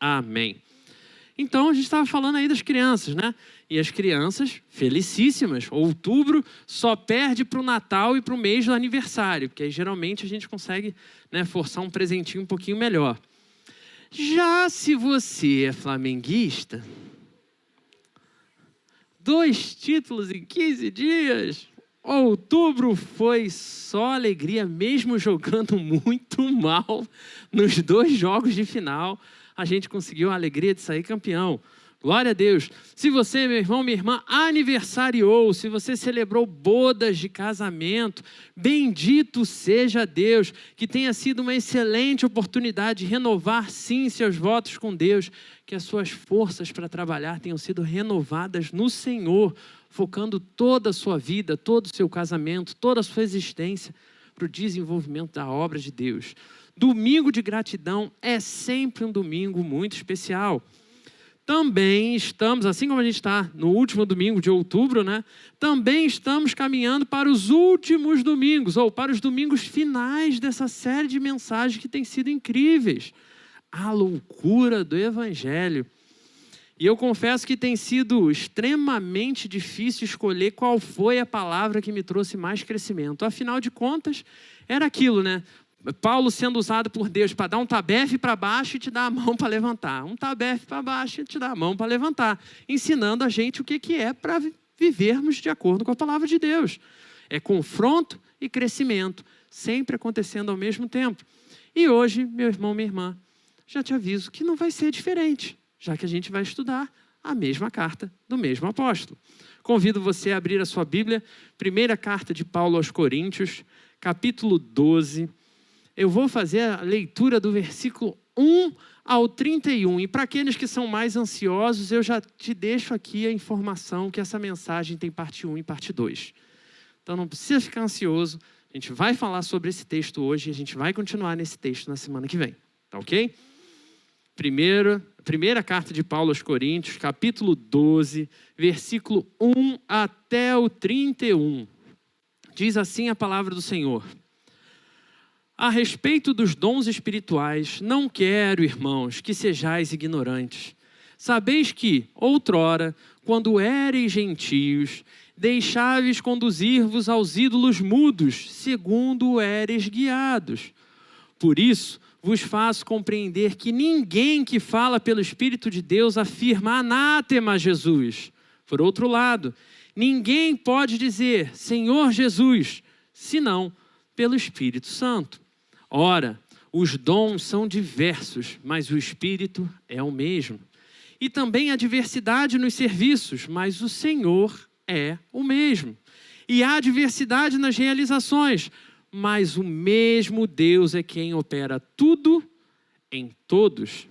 Amém. Então, a gente estava falando aí das crianças, né? E as crianças, felicíssimas. Outubro só perde para o Natal e para o mês do aniversário, porque aí geralmente a gente consegue, né, forçar um presentinho um pouquinho melhor. Já se você é flamenguista, 2 títulos em 15 dias. Outubro foi só alegria, mesmo jogando muito mal nos 2 jogos de final. A gente conseguiu a alegria de sair campeão. Glória a Deus. Se você, meu irmão, minha irmã, aniversariou, se você celebrou bodas de casamento, bendito seja Deus, que tenha sido uma excelente oportunidade de renovar, sim, seus votos com Deus, que as suas forças para trabalhar tenham sido renovadas no Senhor, focando toda a sua vida, todo o seu casamento, toda a sua existência para o desenvolvimento da obra de Deus. Domingo de gratidão é sempre um domingo muito especial. Também estamos, assim como a gente está no último domingo de outubro, né? Também estamos caminhando para os últimos domingos, ou para os domingos finais dessa série de mensagens que têm sido incríveis. A loucura do Evangelho. E eu confesso que tem sido extremamente difícil escolher qual foi a palavra que me trouxe mais crescimento. Afinal de contas, era aquilo, né? Paulo sendo usado por Deus para dar um tabefe para baixo e te dar a mão para levantar. Um tabefe para baixo e te dar a mão para levantar. Ensinando a gente o que é para vivermos de acordo com a palavra de Deus. É confronto e crescimento, sempre acontecendo ao mesmo tempo. E hoje, meu irmão, minha irmã, já te aviso que não vai ser diferente, já que a gente vai estudar a mesma carta do mesmo apóstolo. Convido você a abrir a sua Bíblia, primeira carta de Paulo aos Coríntios, capítulo 12. Eu vou fazer a leitura do versículo 1 ao 31. E para aqueles que são mais ansiosos, eu já te deixo aqui a informação que essa mensagem tem parte 1 e parte 2. Então não precisa ficar ansioso. A gente vai falar sobre esse texto hoje e a gente vai continuar nesse texto na semana que vem. Tá ok? Primeira carta de Paulo aos Coríntios, capítulo 12, versículo 1 até o 31. Diz assim a palavra do Senhor. A respeito dos dons espirituais, não quero, irmãos, que sejais ignorantes. Sabeis que, outrora, quando éreis gentios, deixáveis conduzir-vos aos ídolos mudos, segundo éreis guiados. Por isso, vos faço compreender que ninguém que fala pelo Espírito de Deus afirma anátema a Jesus. Por outro lado, ninguém pode dizer Senhor Jesus, senão pelo Espírito Santo. Ora, os dons são diversos, mas o Espírito é o mesmo. E também há diversidade nos serviços, mas o Senhor é o mesmo. E há diversidade nas realizações, mas o mesmo Deus é quem opera tudo em todos.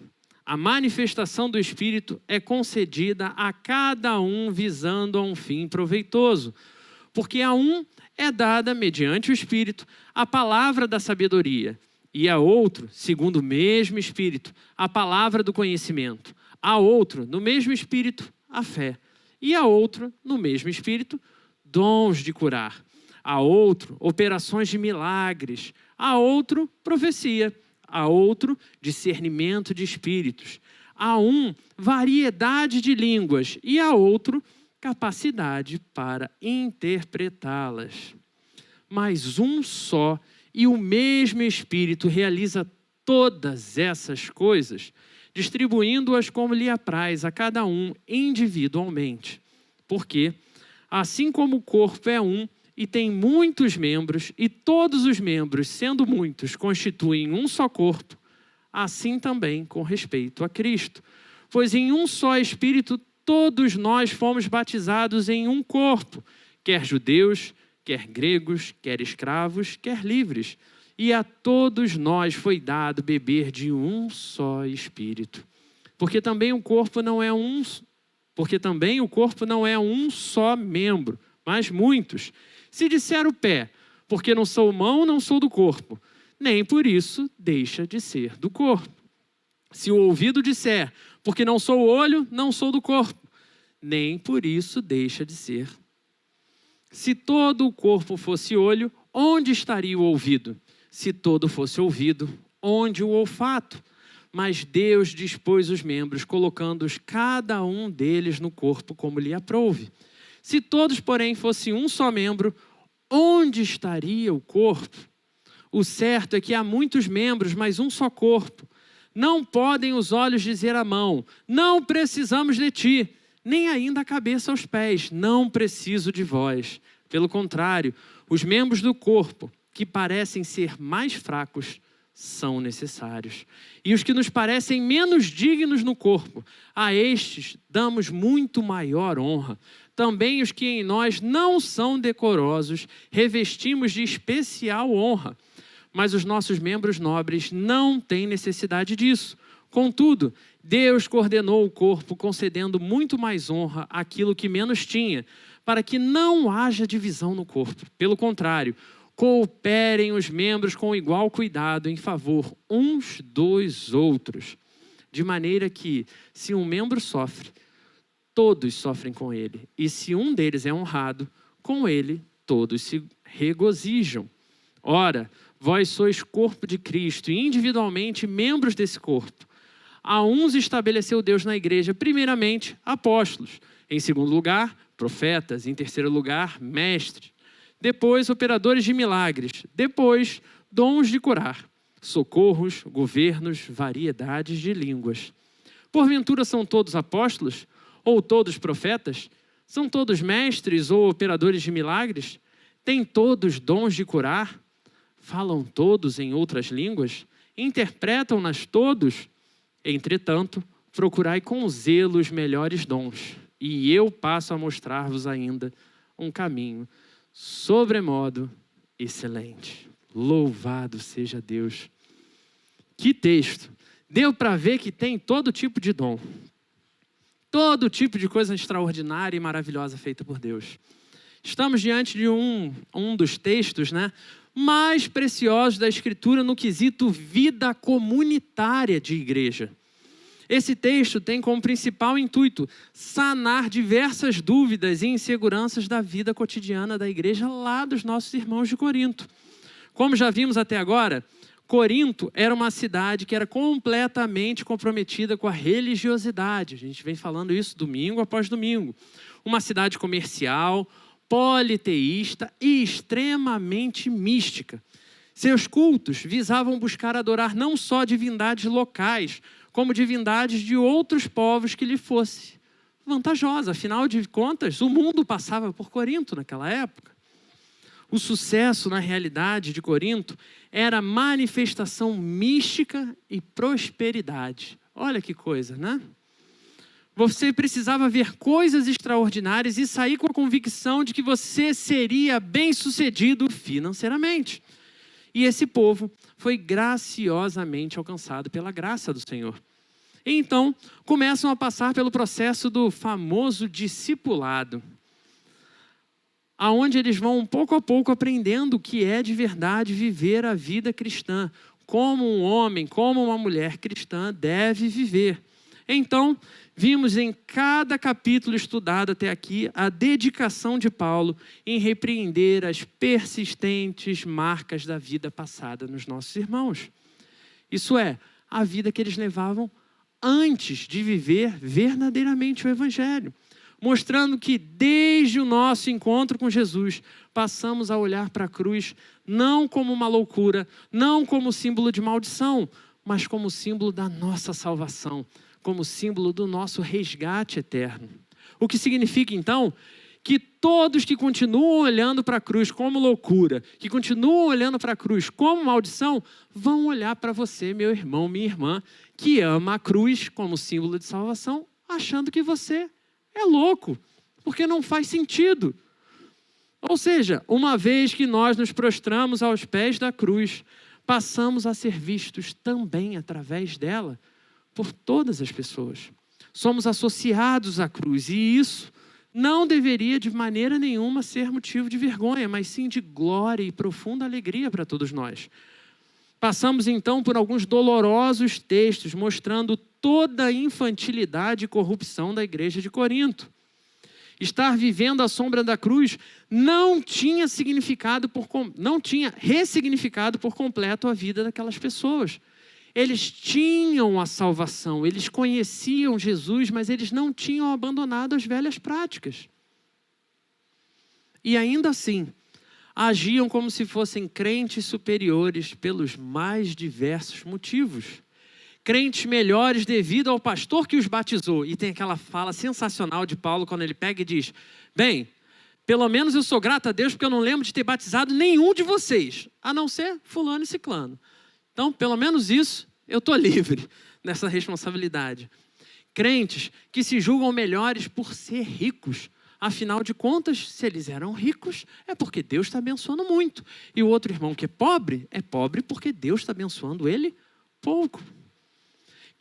A manifestação do Espírito é concedida a cada um visando a um fim proveitoso, porque a um é dada, mediante o Espírito, a palavra da sabedoria, e a outro, segundo o mesmo Espírito, a palavra do conhecimento. A outro, no mesmo Espírito, a fé. E a outro, no mesmo Espírito, dons de curar. A outro, operações de milagres. A outro, profecia. A outro, discernimento de espíritos. A um, variedade de línguas. E a outro, capacidade para interpretá-las. Mas um só e o mesmo Espírito realiza todas essas coisas, distribuindo-as como lhe apraz a cada um individualmente. Porque, assim como o corpo é um e tem muitos membros, e todos os membros, sendo muitos, constituem um só corpo, assim também com respeito a Cristo. Pois em um só Espírito todos nós fomos batizados em um corpo, quer judeus, quer gregos, quer escravos, quer livres. E a todos nós foi dado beber de um só Espírito. Porque também o corpo não é um só membro, mas muitos. Se disser o pé, porque não sou mão, não sou do corpo, nem por isso deixa de ser do corpo. Se o ouvido disser, porque não sou olho, não sou do corpo, nem por isso deixa de ser. Se todo o corpo fosse olho, onde estaria o ouvido? Se todo fosse ouvido, onde o olfato? mas Deus dispôs os membros, colocando-os cada um deles no corpo como lhe aprouve. Se todos, porém, fossem um só membro, onde estaria o corpo? O certo é que há muitos membros, mas um só corpo. Não podem os olhos dizer à mão, não precisamos de ti, nem ainda a cabeça aos pés, não preciso de vós. Pelo contrário, os membros do corpo, que parecem ser mais fracos, são necessários. E os que nos parecem menos dignos no corpo, a estes damos muito maior honra. Também os que em nós não são decorosos, revestimos de especial honra. Mas os nossos membros nobres não têm necessidade disso. Contudo, Deus coordenou o corpo, concedendo muito mais honra àquilo que menos tinha, para que não haja divisão no corpo. Pelo contrário, cooperem os membros com igual cuidado em favor uns dos outros, de maneira que, se um membro sofre, todos sofrem com ele, e se um deles é honrado, com ele todos se regozijam. Ora, vós sois corpo de Cristo e individualmente membros desse corpo. A uns estabeleceu Deus na igreja, primeiramente, apóstolos. Em segundo lugar, profetas. Em terceiro lugar, mestres. Depois, operadores de milagres. Depois, dons de curar. Socorros, governos, variedades de línguas. Porventura são todos apóstolos? Ou todos profetas? São todos mestres ou operadores de milagres? Têm todos dons de curar? Falam todos em outras línguas? Interpretam-nas todos? Entretanto, procurai com zelo os melhores dons, e eu passo a mostrar-vos ainda um caminho sobremodo excelente. Louvado seja Deus. Que texto! Deu para ver que tem todo tipo de dom. Todo tipo de coisa extraordinária e maravilhosa feita por Deus. Estamos diante de um dos textos, mais preciosos da Escritura no quesito vida comunitária de igreja. Esse texto tem como principal intuito sanar diversas dúvidas e inseguranças da vida cotidiana da igreja lá dos nossos irmãos de Corinto. Como já vimos até agora, Corinto era uma cidade que era completamente comprometida com a religiosidade. A gente vem falando isso domingo após domingo. Uma cidade comercial, politeísta e extremamente mística. Seus cultos visavam buscar adorar não só divindades locais, como divindades de outros povos que lhe fosse vantajosa. Afinal de contas, o mundo passava por Corinto naquela época. O sucesso, na realidade, de Corinto era manifestação mística e prosperidade. Olha que coisa, Você precisava ver coisas extraordinárias e sair com a convicção de que você seria bem-sucedido financeiramente. E esse povo foi graciosamente alcançado pela graça do Senhor. E então, começam a passar pelo processo do famoso discipulado, aonde eles vão pouco a pouco aprendendo o que é de verdade viver a vida cristã, como um homem, como uma mulher cristã deve viver. Então, vimos em cada capítulo estudado até aqui a dedicação de Paulo em repreender as persistentes marcas da vida passada nos nossos irmãos. Isso é, a vida que eles levavam antes de viver verdadeiramente o Evangelho. Mostrando que desde o nosso encontro com Jesus, passamos a olhar para a cruz não como uma loucura, não como símbolo de maldição, mas como símbolo da nossa salvação, como símbolo do nosso resgate eterno. O que significa, então, que todos que continuam olhando para a cruz como loucura, que continuam olhando para a cruz como maldição, vão olhar para você, meu irmão, minha irmã, que ama a cruz como símbolo de salvação, achando que você é louco, porque não faz sentido. Ou seja, uma vez que nós nos prostramos aos pés da cruz, passamos a ser vistos também através dela por todas as pessoas. Somos associados à cruz e isso não deveria de maneira nenhuma ser motivo de vergonha, mas sim de glória e profunda alegria para todos nós. Passamos então por alguns dolorosos textos mostrando toda a infantilidade e corrupção da igreja de Corinto. Estar vivendo à sombra da cruz não tinha ressignificado por completo a vida daquelas pessoas. Eles tinham a salvação, eles conheciam Jesus, mas eles não tinham abandonado as velhas práticas. E ainda assim, agiam como se fossem crentes superiores pelos mais diversos motivos. Crentes melhores devido ao pastor que os batizou. E tem aquela fala sensacional de Paulo quando ele pega e diz: bem, pelo menos eu sou grato a Deus porque eu não lembro de ter batizado nenhum de vocês, a não ser fulano e ciclano. Então, pelo menos isso, eu estou livre dessa responsabilidade. Crentes que se julgam melhores por ser ricos. Afinal de contas, se eles eram ricos, é porque Deus está abençoando muito. E o outro irmão que é pobre porque Deus está abençoando ele pouco.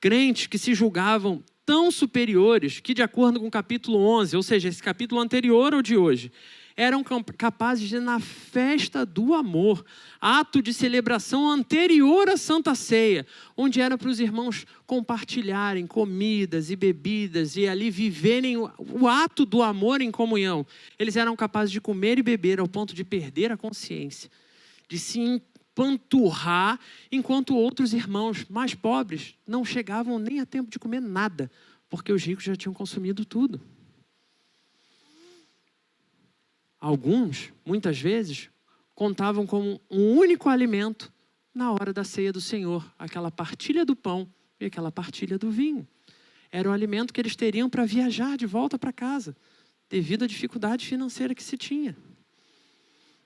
Crentes que se julgavam tão superiores que, de acordo com o capítulo 11, ou seja, esse capítulo anterior ao de hoje, eram capazes de, na festa do amor, ato de celebração anterior à Santa Ceia, onde era para os irmãos compartilharem comidas e bebidas e ali viverem o ato do amor em comunhão. Eles eram capazes de comer e beber ao ponto de perder a consciência, de se empanturrar, enquanto outros irmãos mais pobres não chegavam nem a tempo de comer nada, porque os ricos já tinham consumido tudo. Alguns, muitas vezes, contavam como um único alimento na hora da ceia do Senhor, aquela partilha do pão e aquela partilha do vinho. Era o alimento que eles teriam para viajar de volta para casa, devido à dificuldade financeira que se tinha.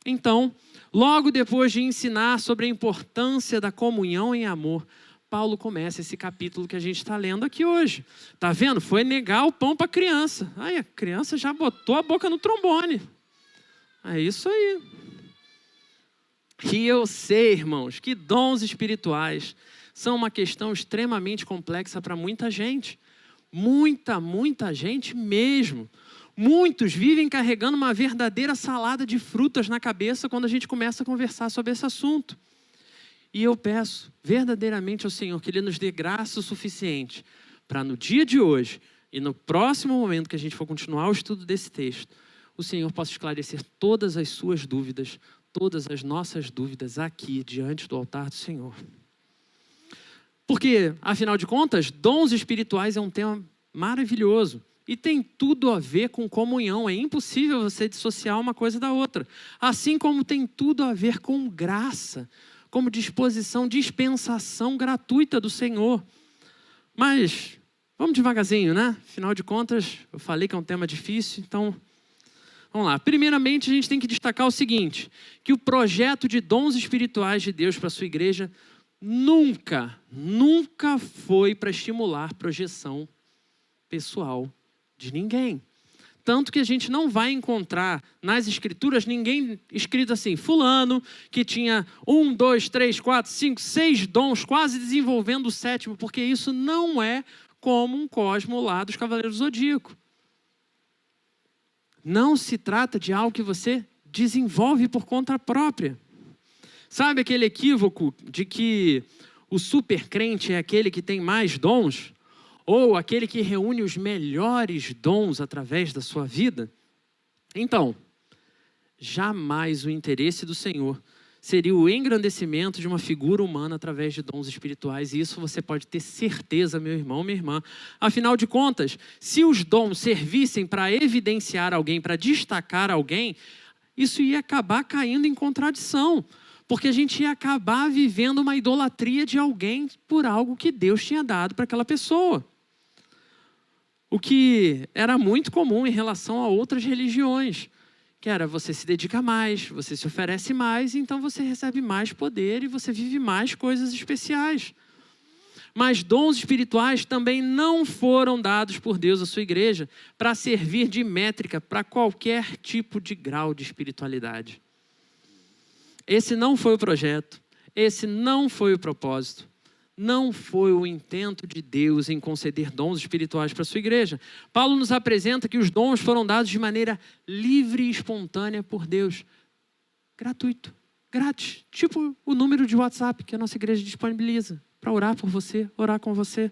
Então, logo depois de ensinar sobre a importância da comunhão em amor, Paulo começa esse capítulo que a gente está lendo aqui hoje. Está vendo? Foi negar o pão para a criança. Aí a criança já botou a boca no trombone. É isso aí. E eu sei, irmãos, que dons espirituais são uma questão extremamente complexa para muita gente. Muita gente mesmo. Muitos vivem carregando uma verdadeira salada de frutas na cabeça quando a gente começa a conversar sobre esse assunto. E eu peço verdadeiramente ao Senhor que Ele nos dê graça o suficiente para no dia de hoje e no próximo momento que a gente for continuar o estudo desse texto, o Senhor possa esclarecer todas as suas dúvidas, todas as nossas dúvidas aqui diante do altar do Senhor. Porque, afinal de contas, dons espirituais é um tema maravilhoso e tem tudo a ver com comunhão. É impossível você dissociar uma coisa da outra. Assim como tem tudo a ver com graça, como dispensação gratuita do Senhor. Mas vamos devagarzinho, né? Afinal de contas, eu falei que é um tema difícil, então vamos lá. Primeiramente, a gente tem que destacar o seguinte, que o projeto de dons espirituais de Deus para a sua igreja nunca foi para estimular projeção pessoal de ninguém. Tanto que a gente não vai encontrar nas escrituras ninguém escrito assim, fulano que tinha 1, 2, 3, 4, 5, 6 dons, quase desenvolvendo o 7º, porque isso não é como um cosmo lá dos Cavaleiros do Zodíaco. Não se trata de algo que você desenvolve por conta própria. Sabe aquele equívoco de que o supercrente é aquele que tem mais dons? Ou aquele que reúne os melhores dons através da sua vida? Então, jamais o interesse do Senhor seria o engrandecimento de uma figura humana através de dons espirituais. E isso você pode ter certeza, meu irmão, minha irmã. Afinal de contas, se os dons servissem para evidenciar alguém, para destacar alguém, isso ia acabar caindo em contradição. Porque a gente ia acabar vivendo uma idolatria de alguém por algo que Deus tinha dado para aquela pessoa. O que era muito comum em relação a outras religiões, que era você se dedica mais, você se oferece mais, então você recebe mais poder e você vive mais coisas especiais. Mas dons espirituais também não foram dados por Deus à sua igreja para servir de métrica para qualquer tipo de grau de espiritualidade. Esse não foi o projeto, esse não foi o propósito. Não foi o intento de Deus em conceder dons espirituais para a sua igreja. Paulo nos apresenta que os dons foram dados de maneira livre e espontânea por Deus. Gratuito, grátis. Tipo o número de WhatsApp que a nossa igreja disponibiliza para orar por você, orar com você.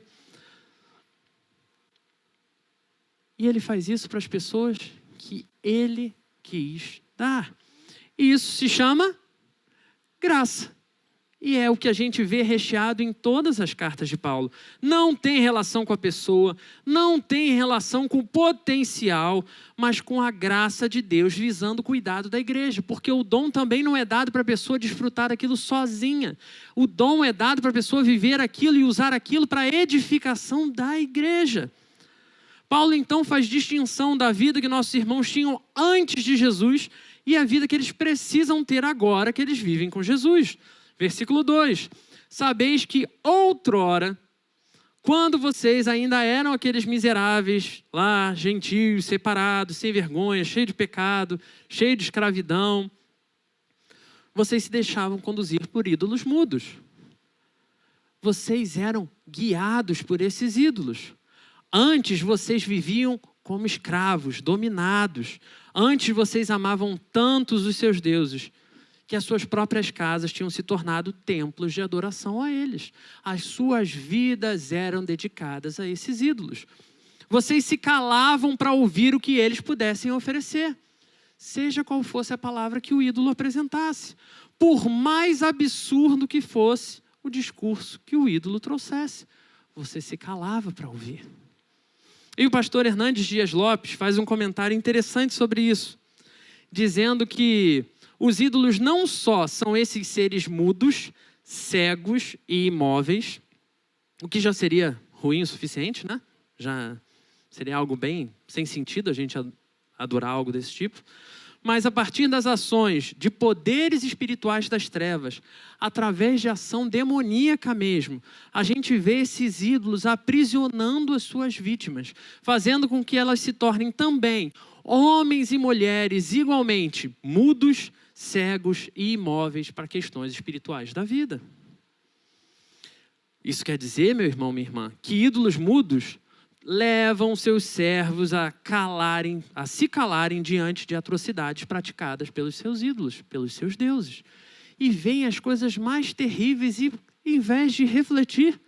E Ele faz isso para as pessoas que Ele quis dar. E isso se chama graça. E é o que a gente vê recheado em todas as cartas de Paulo. Não tem relação com a pessoa, não tem relação com o potencial, mas com a graça de Deus visando o cuidado da igreja. Porque o dom também não é dado para a pessoa desfrutar daquilo sozinha. O dom é dado para a pessoa viver aquilo e usar aquilo para a edificação da igreja. Paulo então faz distinção da vida que nossos irmãos tinham antes de Jesus e a vida que eles precisam ter agora que eles vivem com Jesus. Versículo 2, sabeis que outrora, quando vocês ainda eram aqueles miseráveis, lá, gentios, separados, sem vergonha, cheios de pecado, cheios de escravidão, vocês se deixavam conduzir por ídolos mudos. Vocês eram guiados por esses ídolos. Antes vocês viviam como escravos, dominados. Antes vocês amavam tantos os seus deuses, que as suas próprias casas tinham se tornado templos de adoração a eles. As suas vidas eram dedicadas a esses ídolos. Vocês se calavam para ouvir o que eles pudessem oferecer, seja qual fosse a palavra que o ídolo apresentasse, por mais absurdo que fosse o discurso que o ídolo trouxesse. Você se calava para ouvir. E o pastor Hernandes Dias Lopes faz um comentário interessante sobre isso, dizendo que os ídolos não só são esses seres mudos, cegos e imóveis, o que já seria ruim o suficiente, né? Já seria algo bem sem sentido a gente adorar algo desse tipo. Mas a partir das ações de poderes espirituais das trevas, através de ação demoníaca mesmo, a gente vê esses ídolos aprisionando as suas vítimas, fazendo com que elas se tornem também homens e mulheres igualmente mudos, cegos e imóveis para questões espirituais da vida. Isso quer dizer, meu irmão, minha irmã, que ídolos mudos levam seus servos a se calarem diante de atrocidades praticadas pelos seus ídolos, pelos seus deuses. E veem as coisas mais terríveis e, em vez de refletir,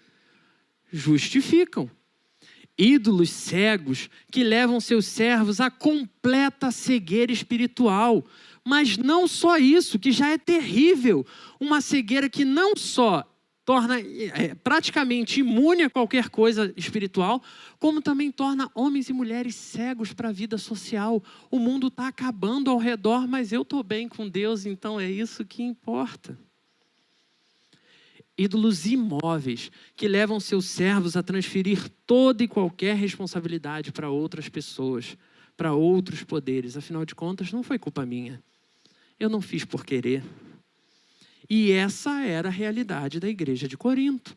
justificam. Ídolos cegos que levam seus servos à completa cegueira espiritual. Mas não só isso, que já é terrível. Uma cegueira que não só torna praticamente imune a qualquer coisa espiritual, como também torna homens e mulheres cegos para a vida social. O mundo está acabando ao redor, mas eu estou bem com Deus, então é isso que importa. Ídolos imóveis que levam seus servos a transferir toda e qualquer responsabilidade para outras pessoas, para outros poderes. Afinal de contas, não foi culpa minha. Eu não fiz por querer. E essa era a realidade da igreja de Corinto.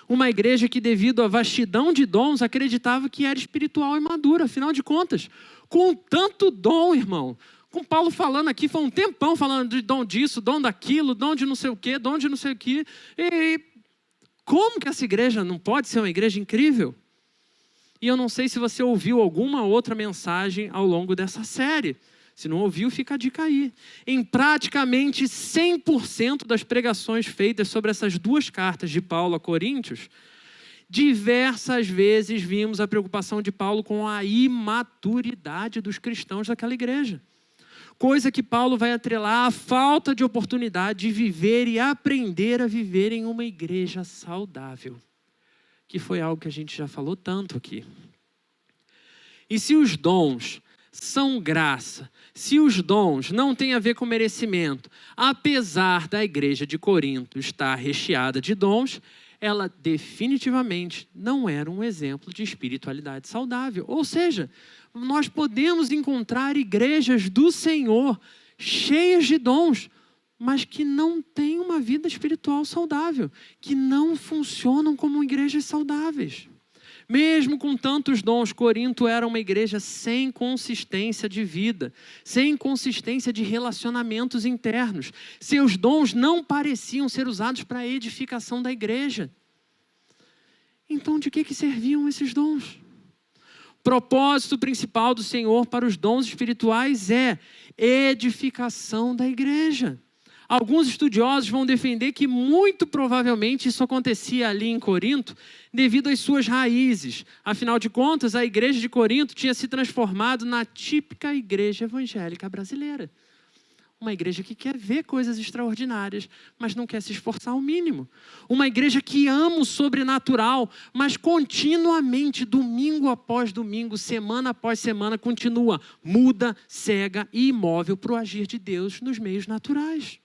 Uma igreja que, devido à vastidão de dons, acreditava que era espiritual e madura. Afinal de contas, com tanto dom, irmão, com Paulo falando aqui, foi um tempão falando de dom disso, dom daquilo, dom de não sei o quê, dom de não sei o quê. E como que essa igreja não pode ser uma igreja incrível? E eu não sei se você ouviu alguma outra mensagem ao longo dessa série. Se não ouviu, fica a dica aí. Em praticamente 100% das pregações feitas sobre essas duas cartas de Paulo a Coríntios, diversas vezes vimos a preocupação de Paulo com a imaturidade dos cristãos daquela igreja. Coisa que Paulo vai atrelar à falta de oportunidade de viver e aprender a viver em uma igreja saudável. Que foi algo que a gente já falou tanto aqui. E se os dons são graça, se os dons não têm a ver com merecimento, apesar da igreja de Corinto estar recheada de dons, ela definitivamente não era um exemplo de espiritualidade saudável. Ou seja, nós podemos encontrar igrejas do Senhor cheias de dons, mas que não têm uma vida espiritual saudável, que não funcionam como igrejas saudáveis. Mesmo com tantos dons, Corinto era uma igreja sem consistência de vida, sem consistência de relacionamentos internos. Seus dons não pareciam ser usados para a edificação da igreja. Então, de que serviam esses dons? O propósito principal do Senhor para os dons espirituais é edificação da igreja. Alguns estudiosos vão defender que muito provavelmente isso acontecia ali em Corinto devido às suas raízes. Afinal de contas, a igreja de Corinto tinha se transformado na típica igreja evangélica brasileira. Uma igreja que quer ver coisas extraordinárias, mas não quer se esforçar ao mínimo. Uma igreja que ama o sobrenatural, mas continuamente, domingo após domingo, semana após semana, continua muda, cega e imóvel para o agir de Deus nos meios naturais.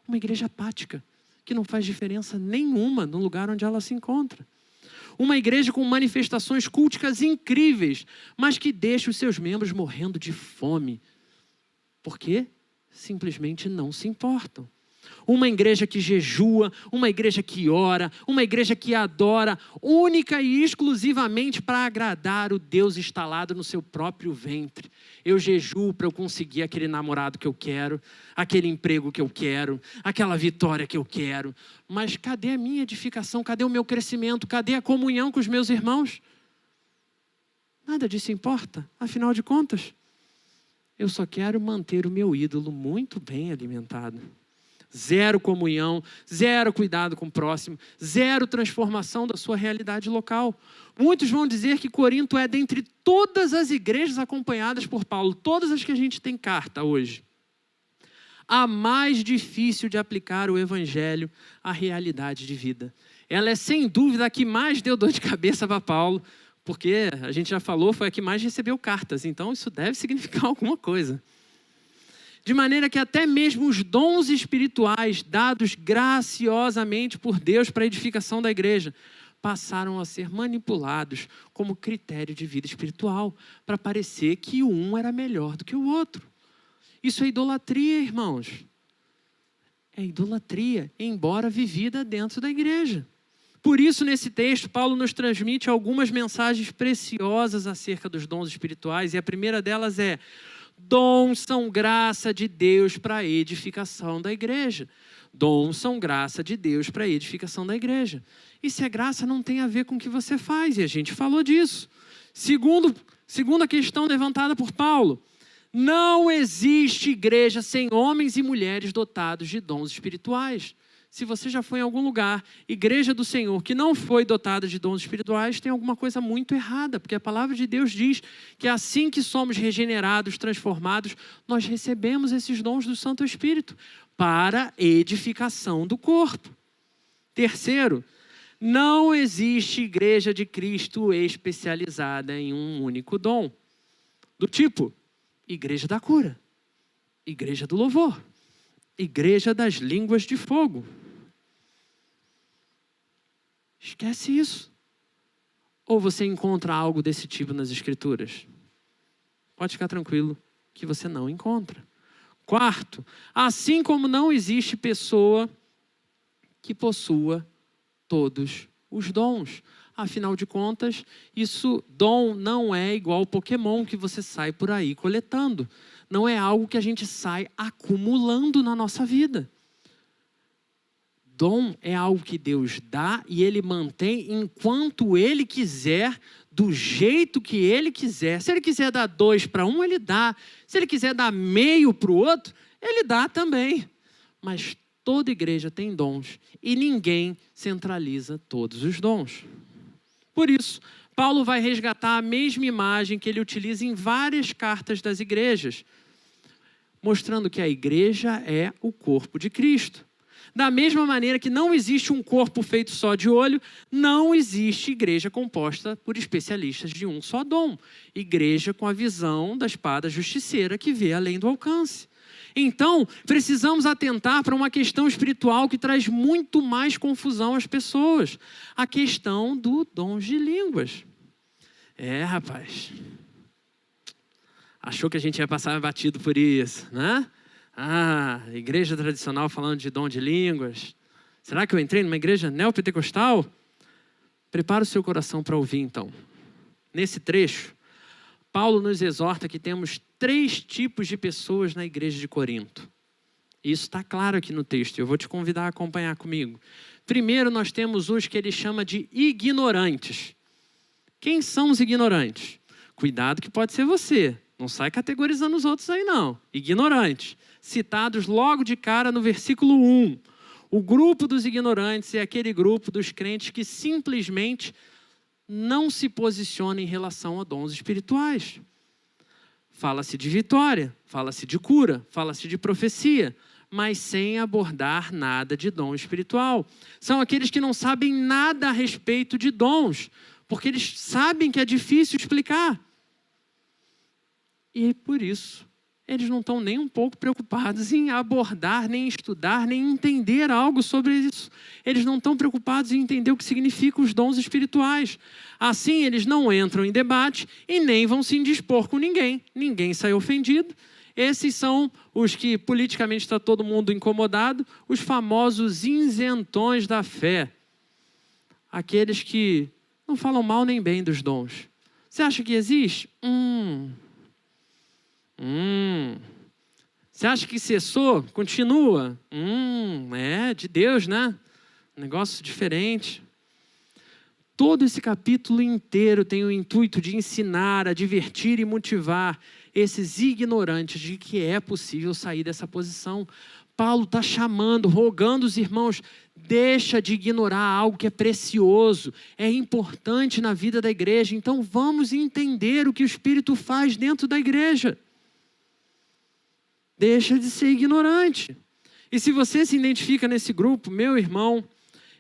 Uma igreja apática, que não faz diferença nenhuma no lugar onde ela se encontra. Uma igreja com manifestações culticas incríveis, mas que deixa os seus membros morrendo de fome. Por quê? Simplesmente não se importam. Uma igreja que jejua, uma igreja que ora, uma igreja que adora, única e exclusivamente para agradar o Deus instalado no seu próprio ventre. Eu jejuo para eu conseguir aquele namorado que eu quero, aquele emprego que eu quero, aquela vitória que eu quero. Mas cadê a minha edificação? Cadê o meu crescimento? Cadê a comunhão com os meus irmãos? Nada disso importa, afinal de contas. Eu só quero manter o meu ídolo muito bem alimentado. Zero comunhão, zero cuidado com o próximo, zero transformação da sua realidade local. Muitos vão dizer que Corinto é, dentre todas as igrejas acompanhadas por Paulo, todas as que a gente tem carta hoje, a mais difícil de aplicar o evangelho à realidade de vida. Ela é, sem dúvida, a que mais deu dor de cabeça para Paulo, porque a gente já falou, foi a que mais recebeu cartas, então isso deve significar alguma coisa. De maneira que até mesmo os dons espirituais dados graciosamente por Deus para a edificação da igreja passaram a ser manipulados como critério de vida espiritual, para parecer que um era melhor do que o outro. Isso é idolatria, irmãos. É idolatria, embora vivida dentro da igreja. Por isso, nesse texto, Paulo nos transmite algumas mensagens preciosas acerca dos dons espirituais, e a primeira delas é: dons são graça de Deus para a edificação da igreja. Dons são graça de Deus para a edificação da igreja. E se é graça, não tem a ver com o que você faz, e a gente falou disso. Segunda questão levantada por Paulo: não existe igreja sem homens e mulheres dotados de dons espirituais. Se você já foi em algum lugar, igreja do Senhor, que não foi dotada de dons espirituais, tem alguma coisa muito errada, porque a palavra de Deus diz que assim que somos regenerados, transformados, nós recebemos esses dons do Santo Espírito para edificação do corpo. Terceiro, não existe igreja de Cristo especializada em um único dom. Do tipo, igreja da cura, igreja do louvor, igreja das línguas de fogo. Esquece isso. Ou você encontra algo desse tipo nas Escrituras? Pode ficar tranquilo que você não encontra. Quarto, assim como não existe pessoa que possua todos os dons. Afinal de contas, dom não é igual Pokémon que você sai por aí coletando. Não é algo que a gente sai acumulando na nossa vida. Dom é algo que Deus dá e Ele mantém enquanto Ele quiser, do jeito que Ele quiser. Se Ele quiser dar 2 para um, Ele dá. Se Ele quiser dar meio para o outro, Ele dá também. Mas toda igreja tem dons e ninguém centraliza todos os dons. Por isso, Paulo vai resgatar a mesma imagem que ele utiliza em várias cartas das igrejas, mostrando que a igreja é o corpo de Cristo. Da mesma maneira que não existe um corpo feito só de olho, não existe igreja composta por especialistas de um só dom. Igreja com a visão da espada justiceira que vê além do alcance. Então, precisamos atentar para uma questão espiritual que traz muito mais confusão às pessoas. A questão do dom de línguas. Rapaz. Achou que a gente ia passar batido por isso, né? Igreja tradicional falando de dom de línguas. Será que eu entrei numa igreja neopentecostal? Prepara o seu coração para ouvir, então. Nesse trecho, Paulo nos exorta que temos 3 tipos de pessoas na igreja de Corinto. Isso está claro aqui no texto, eu vou te convidar a acompanhar comigo. Primeiro, nós temos os que ele chama de ignorantes. Quem são os ignorantes? Cuidado que pode ser você. Não sai categorizando os outros aí, não. Ignorantes. Citados logo de cara no versículo 1. O grupo dos ignorantes é aquele grupo dos crentes que simplesmente não se posiciona em relação a dons espirituais. Fala-se de vitória, fala-se de cura, fala-se de profecia, mas sem abordar nada de dom espiritual. São aqueles que não sabem nada a respeito de dons, porque eles sabem que é difícil explicar. E por isso, eles não estão nem um pouco preocupados em abordar, nem estudar, nem entender algo sobre isso. Eles não estão preocupados em entender o que significam os dons espirituais. Assim, eles não entram em debate e nem vão se indispor com ninguém. Ninguém sai ofendido. Esses são os que politicamente está todo mundo incomodado, os famosos isentões da fé. Aqueles que não falam mal nem bem dos dons. Você acha que existe? Você acha que cessou? Continua? É de Deus, né? Negócio diferente. Todo esse capítulo inteiro tem o intuito de ensinar, advertir e motivar esses ignorantes de que é possível sair dessa posição. Paulo está chamando, rogando os irmãos, deixa de ignorar algo que é precioso, é importante na vida da igreja. Então vamos entender o que o Espírito faz dentro da igreja. Deixa de ser ignorante. E se você se identifica nesse grupo, meu irmão,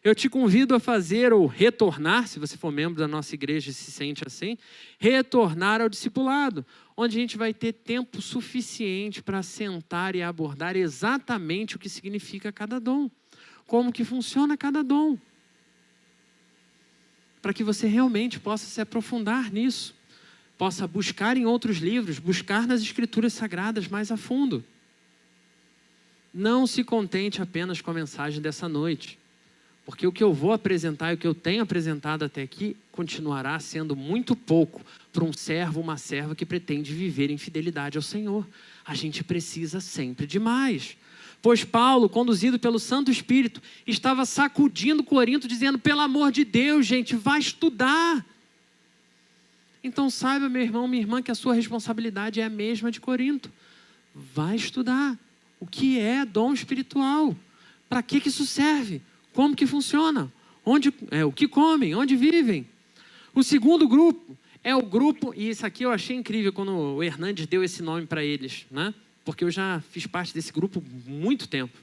eu te convido a fazer ou retornar, se você for membro da nossa igreja e se sente assim, retornar ao discipulado, onde a gente vai ter tempo suficiente para sentar e abordar exatamente o que significa cada dom, como que funciona cada dom, para que você realmente possa se aprofundar nisso, possa buscar em outros livros, buscar nas Escrituras Sagradas mais a fundo. Não se contente apenas com a mensagem dessa noite, porque o que eu vou apresentar e o que eu tenho apresentado até aqui continuará sendo muito pouco para um servo ou uma serva que pretende viver em fidelidade ao Senhor. A gente precisa sempre de mais. Pois Paulo, conduzido pelo Santo Espírito, estava sacudindo Corinto, dizendo, pelo amor de Deus, gente, vai estudar. Então saiba, meu irmão, minha irmã, que a sua responsabilidade é a mesma de Corinto. Vai estudar. O que é dom espiritual? Para que isso serve? Como que funciona? O que comem? Onde vivem? O segundo grupo é o grupo, e isso aqui eu achei incrível quando o Hernandes deu esse nome para eles, né? Porque eu já fiz parte desse grupo há muito tempo.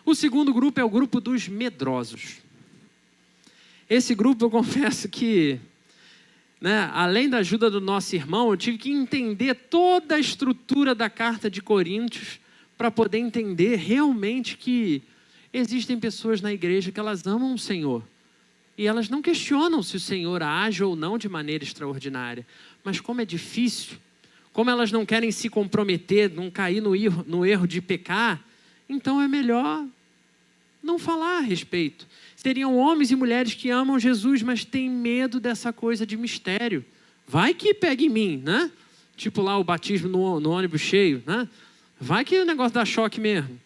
O segundo grupo é o grupo dos medrosos. Esse grupo eu confesso que, além da ajuda do nosso irmão, eu tive que entender toda a estrutura da carta de Coríntios para poder entender realmente que existem pessoas na igreja que elas amam o Senhor. E elas não questionam se o Senhor age ou não de maneira extraordinária. Mas como é difícil, como elas não querem se comprometer, não cair no erro de pecar, então é melhor não falar a respeito. Seriam homens e mulheres que amam Jesus, mas têm medo dessa coisa de mistério. Vai que pega em mim, né? Tipo lá o batismo no ônibus cheio, né? Vai que o negócio dá choque mesmo.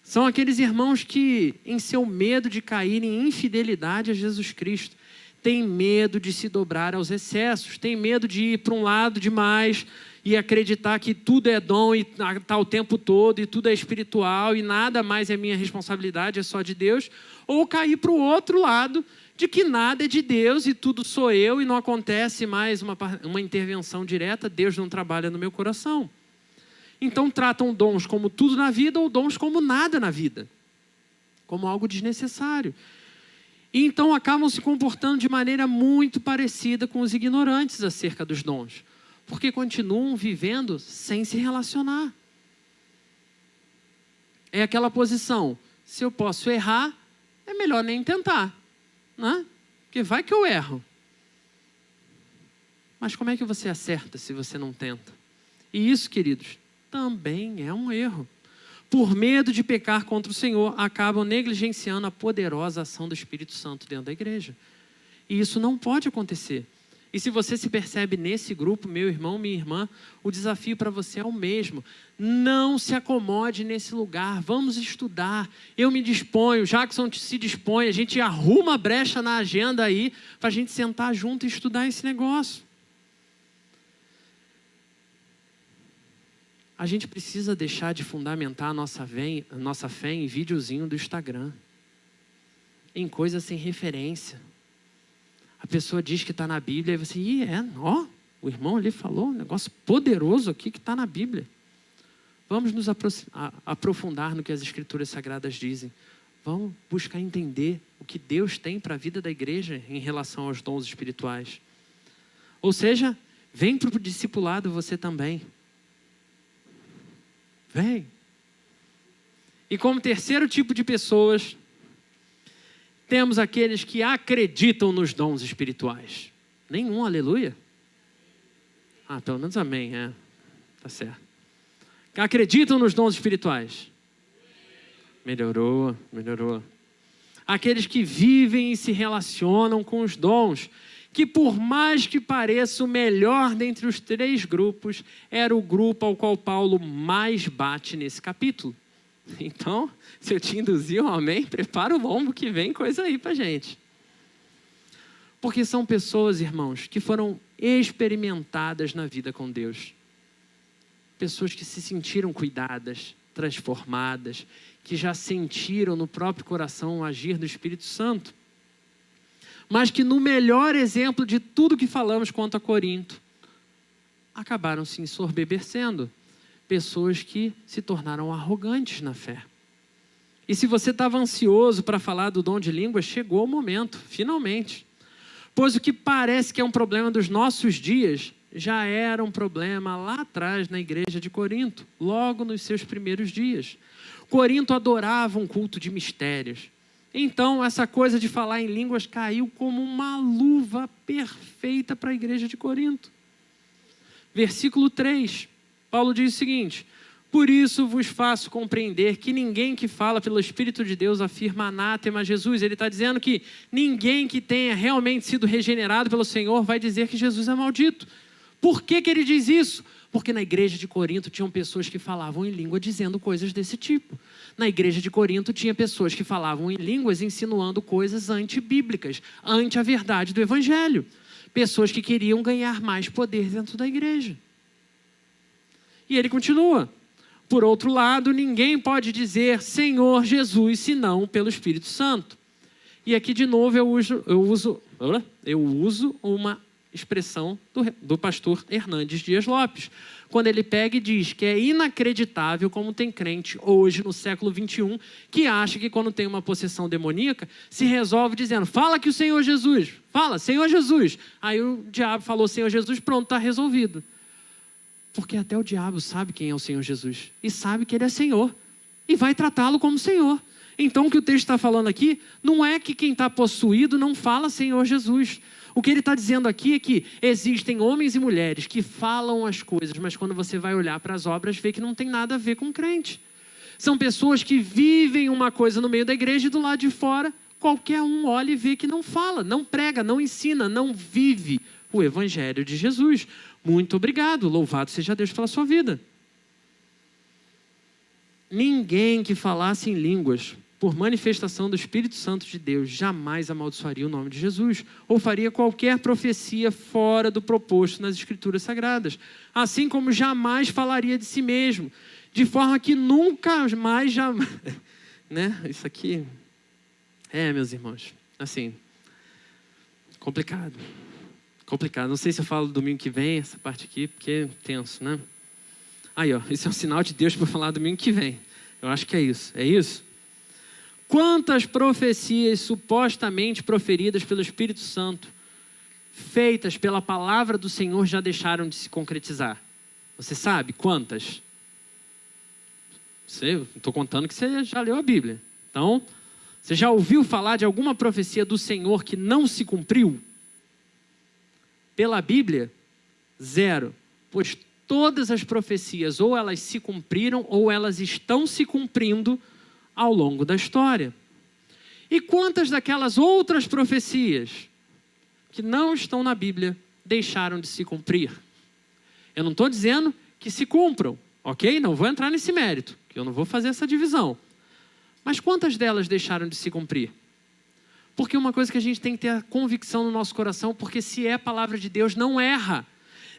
São aqueles irmãos que, em seu medo de cair em infidelidade a Jesus Cristo, têm medo de se dobrar aos excessos, têm medo de ir para um lado demais e acreditar que tudo é dom e está o tempo todo e tudo é espiritual e nada mais é minha responsabilidade, é só de Deus, ou cair para o outro lado de que nada é de Deus e tudo sou eu e não acontece mais uma intervenção direta, Deus não trabalha no meu coração. Então tratam dons como tudo na vida ou dons como nada na vida, como algo desnecessário. E então acabam se comportando de maneira muito parecida com os ignorantes acerca dos dons, porque continuam vivendo sem se relacionar. É aquela posição, se eu posso errar, é melhor nem tentar, né? Porque vai que eu erro. Mas como é que você acerta se você não tenta? E isso, queridos, também é um erro. Por medo de pecar contra o Senhor, acabam negligenciando a poderosa ação do Espírito Santo dentro da igreja. E isso não pode acontecer. E se você se percebe nesse grupo, meu irmão, minha irmã, o desafio para você é o mesmo. Não se acomode nesse lugar, vamos estudar. Eu me disponho, Jackson se dispõe, a gente arruma a brecha na agenda aí para a gente sentar junto e estudar esse negócio. A gente precisa deixar de fundamentar a nossa fé em videozinho do Instagram, em coisas sem referência. A pessoa diz que está na Bíblia e você, O irmão ali falou um negócio poderoso aqui que está na Bíblia. Vamos nos aprofundar no que as Escrituras Sagradas dizem. Vamos buscar entender o que Deus tem para a vida da igreja em relação aos dons espirituais. Ou seja, vem para o discipulado você também. Vem. E como terceiro tipo de pessoas, temos aqueles que acreditam nos dons espirituais. Nenhum, aleluia? Pelo menos amém, tá certo. Acreditam nos dons espirituais. Melhorou. Aqueles que vivem e se relacionam com os dons, que por mais que pareça o melhor dentre os três grupos, era o grupo ao qual Paulo mais bate nesse capítulo. Então, se eu te induzir um amém, prepara o lombo que vem coisa aí pra gente. Porque são pessoas, irmãos, que foram experimentadas na vida com Deus. Pessoas que se sentiram cuidadas, transformadas, que já sentiram no próprio coração o agir do Espírito Santo. Mas que no melhor exemplo de tudo que falamos quanto a Corinto, acabaram se ensoberbecendo. Pessoas que se tornaram arrogantes na fé. E se você estava ansioso para falar do dom de línguas, chegou o momento, finalmente. Pois o que parece que é um problema dos nossos dias, já era um problema lá atrás na igreja de Corinto, logo nos seus primeiros dias. Corinto adorava um culto de mistérios. Então, essa coisa de falar em línguas caiu como uma luva perfeita para a igreja de Corinto. Versículo 3, Paulo diz o seguinte: por isso vos faço compreender que ninguém que fala pelo Espírito de Deus afirma anátema a Jesus. Ele está dizendo que ninguém que tenha realmente sido regenerado pelo Senhor vai dizer que Jesus é maldito. Por que ele diz isso? Porque na igreja de Corinto tinham pessoas que falavam em língua dizendo coisas desse tipo. Na igreja de Corinto tinha pessoas que falavam em línguas insinuando coisas antibíblicas, ante a verdade do Evangelho. Pessoas que queriam ganhar mais poder dentro da igreja. E ele continua. Por outro lado, ninguém pode dizer Senhor Jesus senão pelo Espírito Santo. E aqui de novo eu uso uma expressão do pastor Hernandes Dias Lopes, quando ele pega e diz que é inacreditável como tem crente hoje no século 21 que acha que quando tem uma possessão demoníaca se resolve dizendo, fala que o Senhor Jesus, fala Senhor Jesus. Aí o diabo falou Senhor Jesus, pronto, está resolvido. Porque até o diabo sabe quem é o Senhor Jesus e sabe que ele é Senhor e vai tratá-lo como Senhor. Então o que o texto está falando aqui não é que quem está possuído não fala Senhor Jesus. O que ele está dizendo aqui é que existem homens e mulheres que falam as coisas, mas quando você vai olhar para as obras, vê que não tem nada a ver com crente. São pessoas que vivem uma coisa no meio da igreja e do lado de fora, qualquer um olha e vê que não fala, não prega, não ensina, não vive o Evangelho de Jesus. Muito obrigado, louvado seja Deus pela sua vida. Ninguém que falasse em línguas por manifestação do Espírito Santo de Deus, jamais amaldiçoaria o nome de Jesus, ou faria qualquer profecia fora do proposto nas Escrituras Sagradas, assim como jamais falaria de si mesmo, de forma que nunca mais, né? Isso aqui, meus irmãos, assim, complicado, não sei se eu falo domingo que vem, essa parte aqui, porque é tenso, né? Aí, ó, isso é um sinal de Deus para falar domingo que vem, eu acho que é isso? Quantas profecias supostamente proferidas pelo Espírito Santo, feitas pela palavra do Senhor, já deixaram de se concretizar? Você sabe quantas? Estou contando que você já leu a Bíblia. Então, você já ouviu falar de alguma profecia do Senhor que não se cumpriu? Pela Bíblia, 0. Pois todas as profecias, ou elas se cumpriram, ou elas estão se cumprindo ao longo da história. E quantas daquelas outras profecias que não estão na Bíblia deixaram de se cumprir? Eu não estou dizendo que se cumpram, ok? Não vou entrar nesse mérito, que eu não vou fazer essa divisão. Mas quantas delas deixaram de se cumprir? Porque uma coisa que a gente tem que ter a convicção no nosso coração, porque se é a palavra de Deus, não erra.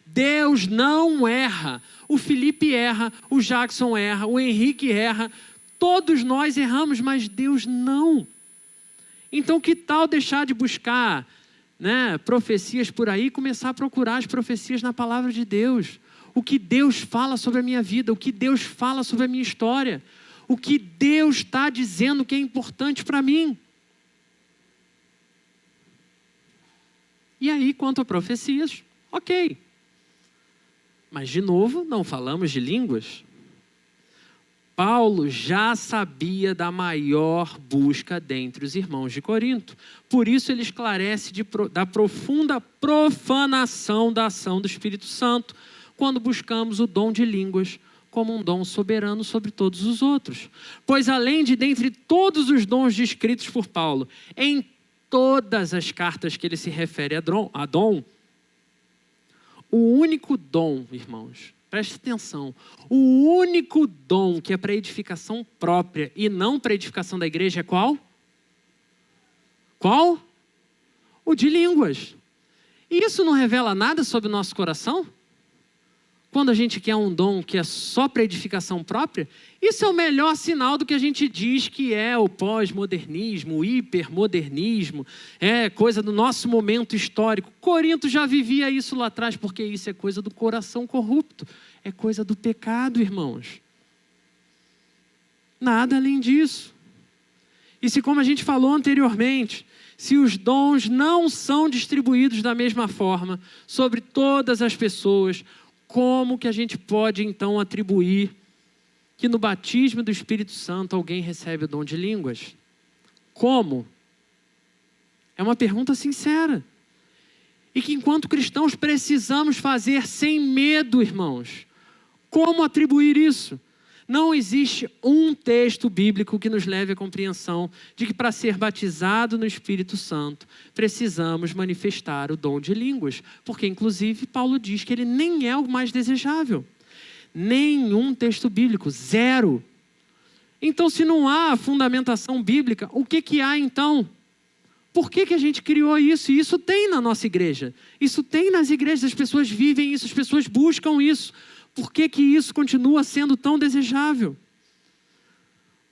Deus não erra. O Felipe erra, o Jackson erra, o Henrique erra. Todos nós erramos, mas Deus não. Então que tal deixar de buscar profecias por aí, começar a procurar as profecias na palavra de Deus. O que Deus fala sobre a minha vida, o que Deus fala sobre a minha história, o que Deus está dizendo que é importante para mim. E aí, quanto a profecias, ok. Mas, de novo, não falamos de línguas. Paulo já sabia da maior busca dentre os irmãos de Corinto. Por isso ele esclarece da profunda profanação da ação do Espírito Santo, quando buscamos o dom de línguas como um dom soberano sobre todos os outros. Pois além de dentre todos os dons descritos por Paulo, em todas as cartas que ele se refere a dom, o único dom, irmãos, preste atenção, o único dom que é para edificação própria e não para edificação da igreja é qual? Qual? O de línguas. E isso não revela nada sobre o nosso coração? Quando a gente quer um dom que é só para edificação própria, isso é o melhor sinal do que a gente diz que é o pós-modernismo, o hipermodernismo, é coisa do nosso momento histórico. Corinto já vivia isso lá atrás, porque isso é coisa do coração corrupto, é coisa do pecado, irmãos. Nada além disso. E se, como a gente falou anteriormente, se os dons não são distribuídos da mesma forma sobre todas as pessoas, como que a gente pode, então, atribuir que no batismo do Espírito Santo alguém recebe o dom de línguas? Como? É uma pergunta sincera. E que, enquanto cristãos, precisamos fazer sem medo, irmãos. Como atribuir isso? Não existe um texto bíblico que nos leve à compreensão de que para ser batizado no Espírito Santo, precisamos manifestar o dom de línguas. Porque, inclusive, Paulo diz que ele nem é o mais desejável. Nenhum texto bíblico, zero. Então, se não há fundamentação bíblica, o que há então? Por que a gente criou isso? E isso tem na nossa igreja. Isso tem nas igrejas, as pessoas vivem isso, as pessoas buscam isso. Por que isso continua sendo tão desejável?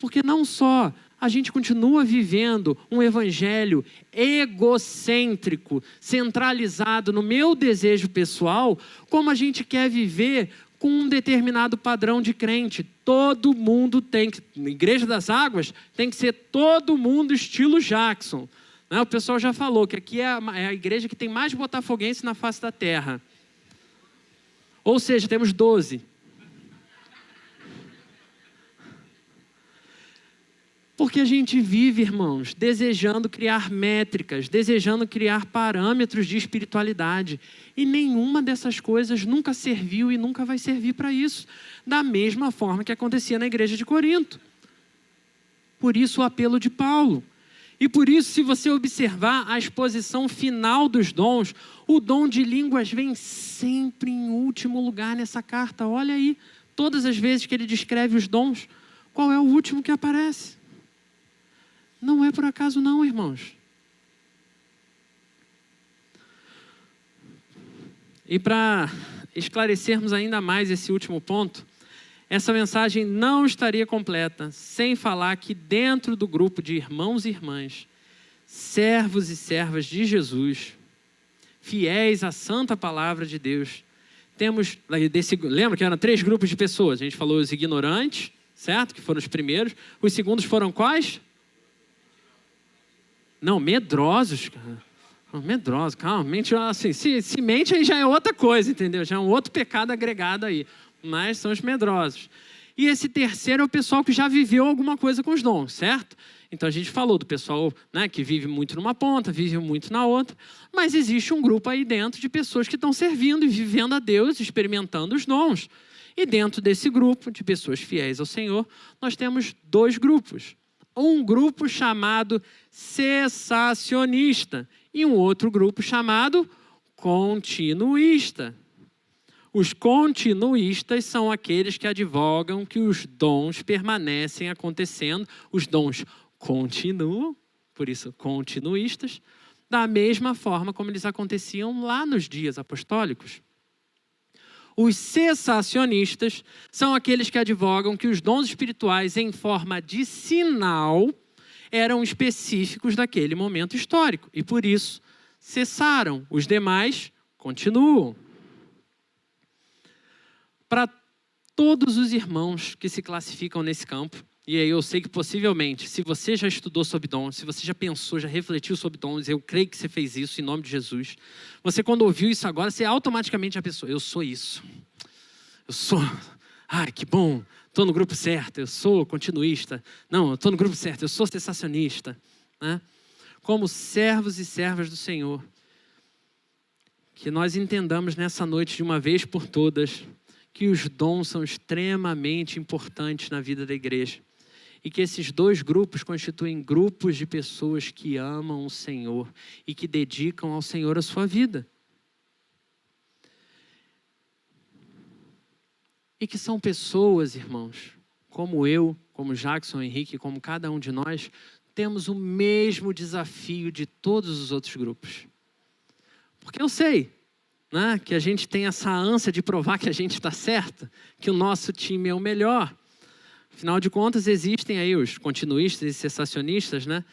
Porque não só a gente continua vivendo um evangelho egocêntrico, centralizado no meu desejo pessoal, como a gente quer viver com um determinado padrão de crente. Todo mundo tem que, na Igreja das Águas, tem que ser todo mundo estilo Jackson. O pessoal já falou que aqui é a igreja que tem mais botafoguense na face da terra. Ou seja, temos 12. Porque a gente vive, irmãos, desejando criar métricas, desejando criar parâmetros de espiritualidade. E nenhuma dessas coisas nunca serviu e nunca vai servir para isso. Da mesma forma que acontecia na igreja de Corinto. Por isso o apelo de Paulo. E por isso, se você observar a exposição final dos dons, o dom de línguas vem sempre em último lugar nessa carta. Olha aí, todas as vezes que ele descreve os dons, qual é o último que aparece? Não é por acaso não, irmãos. E para esclarecermos ainda mais esse último ponto, essa mensagem não estaria completa sem falar que dentro do grupo de irmãos e irmãs, servos e servas de Jesus, fiéis à santa palavra de Deus, temos, lembra que eram 3 grupos de pessoas? A gente falou os ignorantes, certo? Que foram os primeiros. Os segundos foram quais? Não, medrosos, cara. Medrosos, calma. Mente, assim, se mente aí já é outra coisa, entendeu? Já é um outro pecado agregado aí. Mas são os medrosos. E esse terceiro é o pessoal que já viveu alguma coisa com os dons, certo? Então a gente falou do pessoal, que vive muito numa ponta, vive muito na outra, mas existe um grupo aí dentro de pessoas que estão servindo e vivendo a Deus, experimentando os dons. E dentro desse grupo de pessoas fiéis ao Senhor, nós temos 2 grupos. Um grupo chamado cessacionista e um outro grupo chamado continuista. Os continuistas são aqueles que advogam que os dons permanecem acontecendo, os dons continuam, por isso continuistas, da mesma forma como eles aconteciam lá nos dias apostólicos. Os cessacionistas são aqueles que advogam que os dons espirituais em forma de sinal eram específicos daquele momento histórico e por isso cessaram, os demais continuam. Para todos os irmãos que se classificam nesse campo, e aí eu sei que possivelmente, se você já estudou sobre dons, se você já pensou, já refletiu sobre dons, eu creio que você fez isso em nome de Jesus. Você quando ouviu isso agora, você automaticamente já pensou, eu sou isso. Eu sou, ai que bom, estou no grupo certo, eu sou continuista. Não, eu estou no grupo certo, eu sou cessacionista. Né? Como servos e servas do Senhor, que nós entendamos nessa noite de uma vez por todas, que os dons são extremamente importantes na vida da igreja. E que esses dois grupos constituem grupos de pessoas que amam o Senhor e que dedicam ao Senhor a sua vida. E que são pessoas, irmãos, como eu, como Jackson, Henrique, como cada um de nós, temos o mesmo desafio de todos os outros grupos. Porque eu sei, né, que a gente tem essa ânsia de provar que a gente está certo, que o nosso time é o melhor. Afinal de contas, existem aí os continuistas e cessacionistas, né?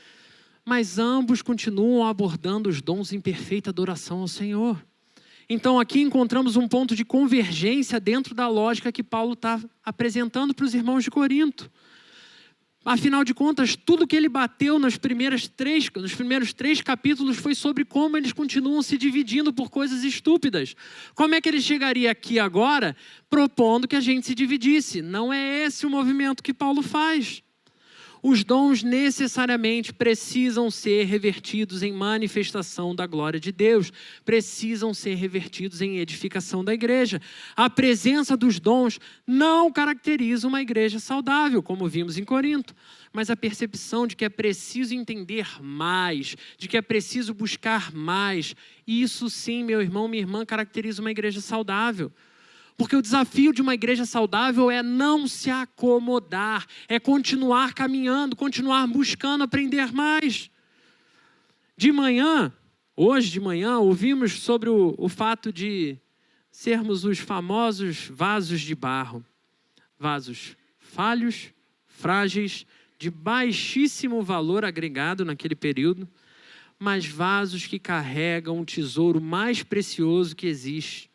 Mas ambos continuam abordando os dons em perfeita adoração ao Senhor. Então, aqui encontramos um ponto de convergência dentro da lógica que Paulo está apresentando para os irmãos de Corinto. Afinal de contas, tudo que ele bateu nos primeiros três capítulos foi sobre como eles continuam se dividindo por coisas estúpidas. Como é que ele chegaria aqui agora propondo que a gente se dividisse? Não é esse o movimento que Paulo faz. Os dons necessariamente precisam ser revertidos em manifestação da glória de Deus, precisam ser revertidos em edificação da igreja. A presença dos dons não caracteriza uma igreja saudável, como vimos em Corinto, mas a percepção de que é preciso entender mais, de que é preciso buscar mais, isso sim, meu irmão, minha irmã, caracteriza uma igreja saudável. Porque o desafio de uma igreja saudável é não se acomodar, é continuar caminhando, continuar buscando aprender mais. Hoje de manhã, ouvimos sobre o fato de sermos os famosos vasos de barro. Vasos falhos, frágeis, de baixíssimo valor agregado naquele período, mas vasos que carregam o tesouro mais precioso que existe.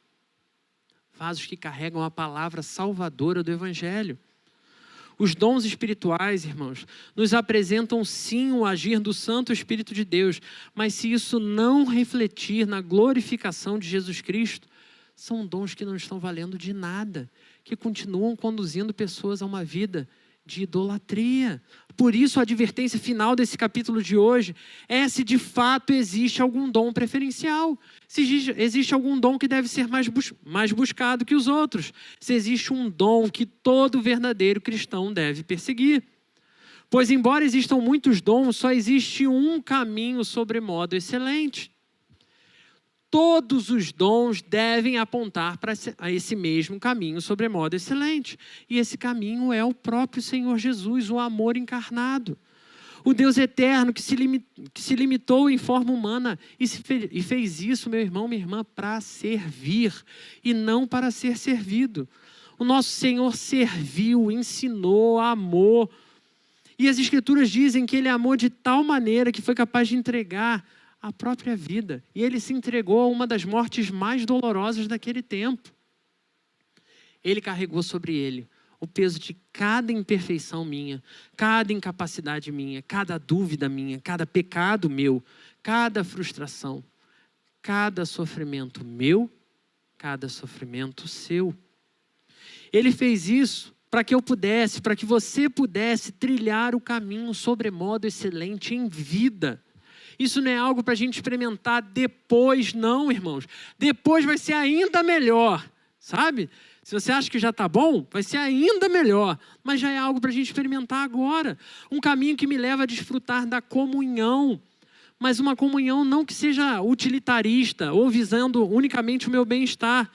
Vasos que carregam a palavra salvadora do Evangelho. Os dons espirituais, irmãos, nos apresentam sim o agir do Santo Espírito de Deus, mas se isso não refletir na glorificação de Jesus Cristo, são dons que não estão valendo de nada, que continuam conduzindo pessoas a uma vida de idolatria. Por isso a advertência final desse capítulo de hoje é se de fato existe algum dom preferencial, se existe algum dom que deve ser mais buscado que os outros, se existe um dom que todo verdadeiro cristão deve perseguir. Pois embora existam muitos dons, só existe um caminho sobremodo excelente. Todos os dons devem apontar para esse mesmo caminho sobremodo excelente. E esse caminho é o próprio Senhor Jesus, o amor encarnado. O Deus eterno que se limitou em forma humana e fez isso, meu irmão, minha irmã, para servir e não para ser servido. O nosso Senhor serviu, ensinou, amou. E as Escrituras dizem que Ele amou de tal maneira que foi capaz de entregar a própria vida. E Ele se entregou a uma das mortes mais dolorosas daquele tempo. Ele carregou sobre Ele o peso de cada imperfeição minha, cada incapacidade minha, cada dúvida minha, cada pecado meu, cada frustração, cada sofrimento meu, cada sofrimento seu. Ele fez isso para que eu pudesse, para que você pudesse trilhar o caminho sobremodo excelente em vida. Isso não é algo para a gente experimentar depois, não, irmãos. Depois vai ser ainda melhor, sabe? Se você acha que já está bom, vai ser ainda melhor. Mas já é algo para a gente experimentar agora. Um caminho que me leva a desfrutar da comunhão. Mas uma comunhão não que seja utilitarista ou visando unicamente o meu bem-estar.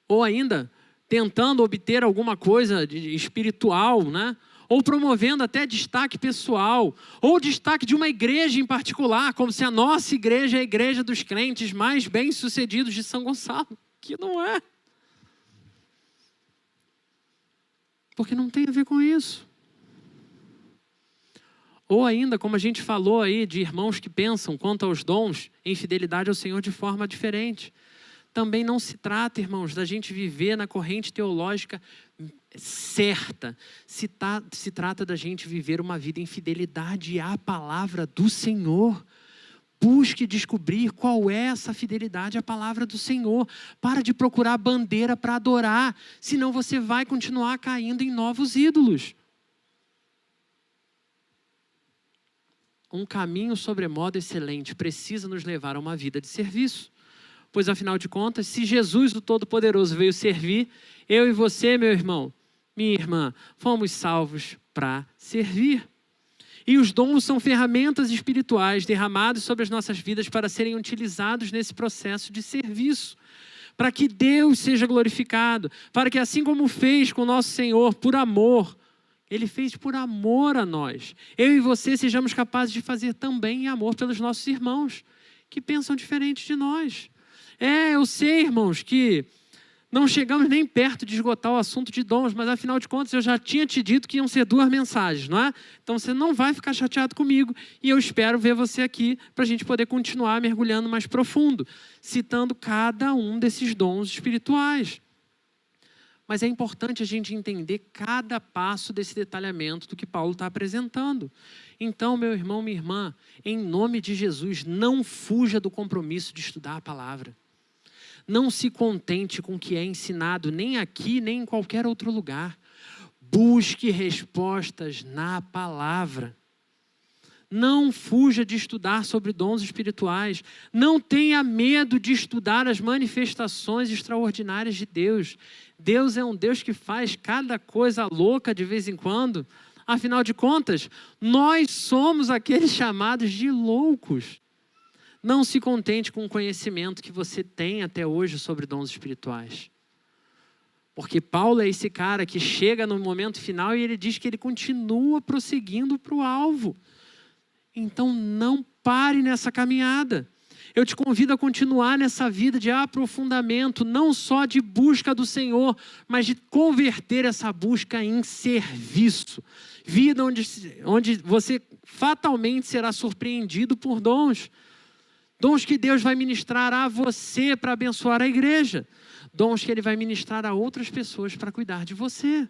Ou ainda tentando obter alguma coisa espiritual, né? Ou promovendo até destaque pessoal, ou destaque de uma igreja em particular, como se a nossa igreja é a igreja dos crentes mais bem-sucedidos de São Gonçalo, que não é. Porque não tem a ver com isso. Ou ainda, como a gente falou aí, de irmãos que pensam quanto aos dons, em fidelidade ao Senhor de forma diferente. Também não se trata, irmãos, da gente viver na corrente teológica certa. Se trata da gente viver uma vida em fidelidade à palavra do Senhor. Busque descobrir qual é essa fidelidade à palavra do Senhor. Para de procurar bandeira para adorar, senão você vai continuar caindo em novos ídolos. Um caminho sobremodo excelente precisa nos levar a uma vida de serviço. Pois, afinal de contas, se Jesus, o Todo-Poderoso, veio servir, eu e você, meu irmão, minha irmã, fomos salvos para servir. E os dons são ferramentas espirituais derramadas sobre as nossas vidas para serem utilizados nesse processo de serviço. Para que Deus seja glorificado. Para que, assim como fez com o nosso Senhor, por amor, Ele fez por amor a nós. Eu e você sejamos capazes de fazer também em amor pelos nossos irmãos, que pensam diferente de nós. Eu sei, irmãos, que não chegamos nem perto de esgotar o assunto de dons, mas afinal de contas eu já tinha te dito que iam ser 2 mensagens, não é? Então você não vai ficar chateado comigo e eu espero ver você aqui para a gente poder continuar mergulhando mais profundo, citando cada um desses dons espirituais. Mas é importante a gente entender cada passo desse detalhamento do que Paulo está apresentando. Então, meu irmão, minha irmã, em nome de Jesus, não fuja do compromisso de estudar a palavra. Não se contente com o que é ensinado, nem aqui, nem em qualquer outro lugar. Busque respostas na palavra. Não fuja de estudar sobre dons espirituais. Não tenha medo de estudar as manifestações extraordinárias de Deus. Deus é um Deus que faz cada coisa louca de vez em quando. Afinal de contas, nós somos aqueles chamados de loucos. Não se contente com o conhecimento que você tem até hoje sobre dons espirituais. Porque Paulo é esse cara que chega no momento final e ele diz que ele continua prosseguindo para o alvo. Então não pare nessa caminhada. Eu te convido a continuar nessa vida de aprofundamento, não só de busca do Senhor, mas de converter essa busca em serviço. Vida onde você fatalmente será surpreendido por dons. Dons que Deus vai ministrar a você para abençoar a igreja. Dons que Ele vai ministrar a outras pessoas para cuidar de você.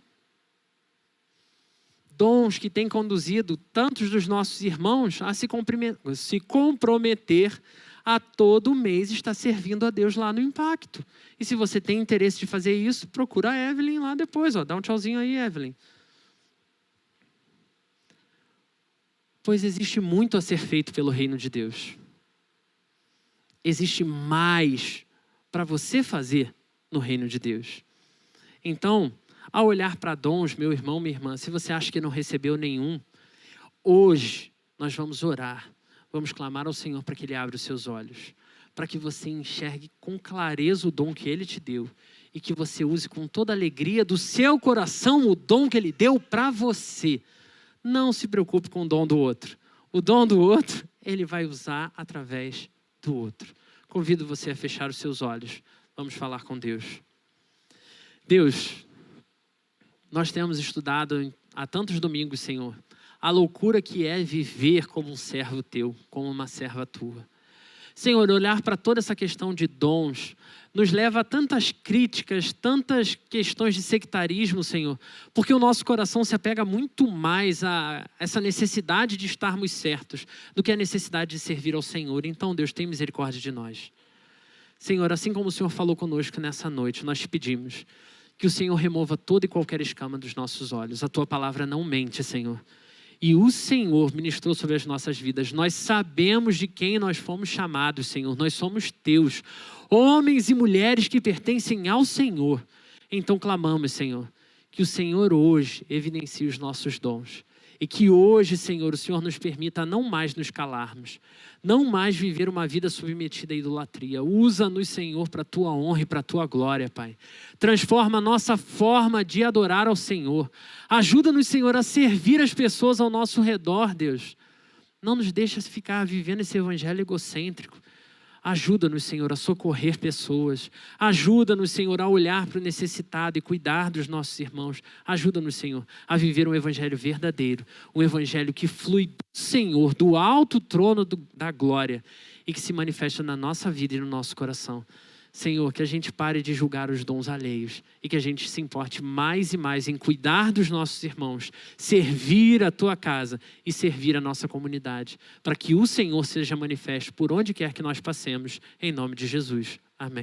Dons que têm conduzido tantos dos nossos irmãos a se comprometer a todo mês estar servindo a Deus lá no Impacto. E se você tem interesse de fazer isso, procura a Evelyn lá depois. Dá um tchauzinho aí, Evelyn. Pois existe muito a ser feito pelo reino de Deus. Existe mais para você fazer no reino de Deus. Então, ao olhar para dons, meu irmão, minha irmã, se você acha que não recebeu nenhum, hoje nós vamos orar, vamos clamar ao Senhor para que Ele abra os seus olhos, para que você enxergue com clareza o dom que Ele te deu e que você use com toda a alegria do seu coração o dom que Ele deu para você. Não se preocupe com o dom do outro. O dom do outro, Ele vai usar através do outro. Convido você a fechar os seus olhos. Vamos falar com Deus. Deus, nós temos estudado há tantos domingos, Senhor, a loucura que é viver como um servo teu, como uma serva tua. Senhor, olhar para toda essa questão de dons nos leva a tantas críticas, tantas questões de sectarismo, Senhor, porque o nosso coração se apega muito mais a essa necessidade de estarmos certos do que a necessidade de servir ao Senhor. Então, Deus, tem misericórdia de nós. Senhor, assim como o Senhor falou conosco nessa noite, nós te pedimos que o Senhor remova toda e qualquer escama dos nossos olhos. A tua palavra não mente, Senhor. E o Senhor ministrou sobre as nossas vidas. Nós sabemos de quem nós fomos chamados, Senhor. Nós somos teus, homens e mulheres que pertencem ao Senhor. Então clamamos, Senhor, que o Senhor hoje evidencie os nossos dons. E que hoje, Senhor, o Senhor nos permita não mais nos calarmos, não mais viver uma vida submetida à idolatria. Usa-nos, Senhor, para a tua honra e para a tua glória, Pai. Transforma a nossa forma de adorar ao Senhor. Ajuda-nos, Senhor, a servir as pessoas ao nosso redor, Deus. Não nos deixa ficar vivendo esse evangelho egocêntrico. Ajuda-nos, Senhor, a socorrer pessoas. Ajuda-nos, Senhor, a olhar para o necessitado e cuidar dos nossos irmãos. Ajuda-nos, Senhor, a viver um evangelho verdadeiro. Um evangelho que flui do Senhor, do alto trono da glória e que se manifesta na nossa vida e no nosso coração. Senhor, que a gente pare de julgar os dons alheios e que a gente se importe mais e mais em cuidar dos nossos irmãos, servir a tua casa e servir a nossa comunidade, para que o Senhor seja manifesto por onde quer que nós passemos, em nome de Jesus. Amém.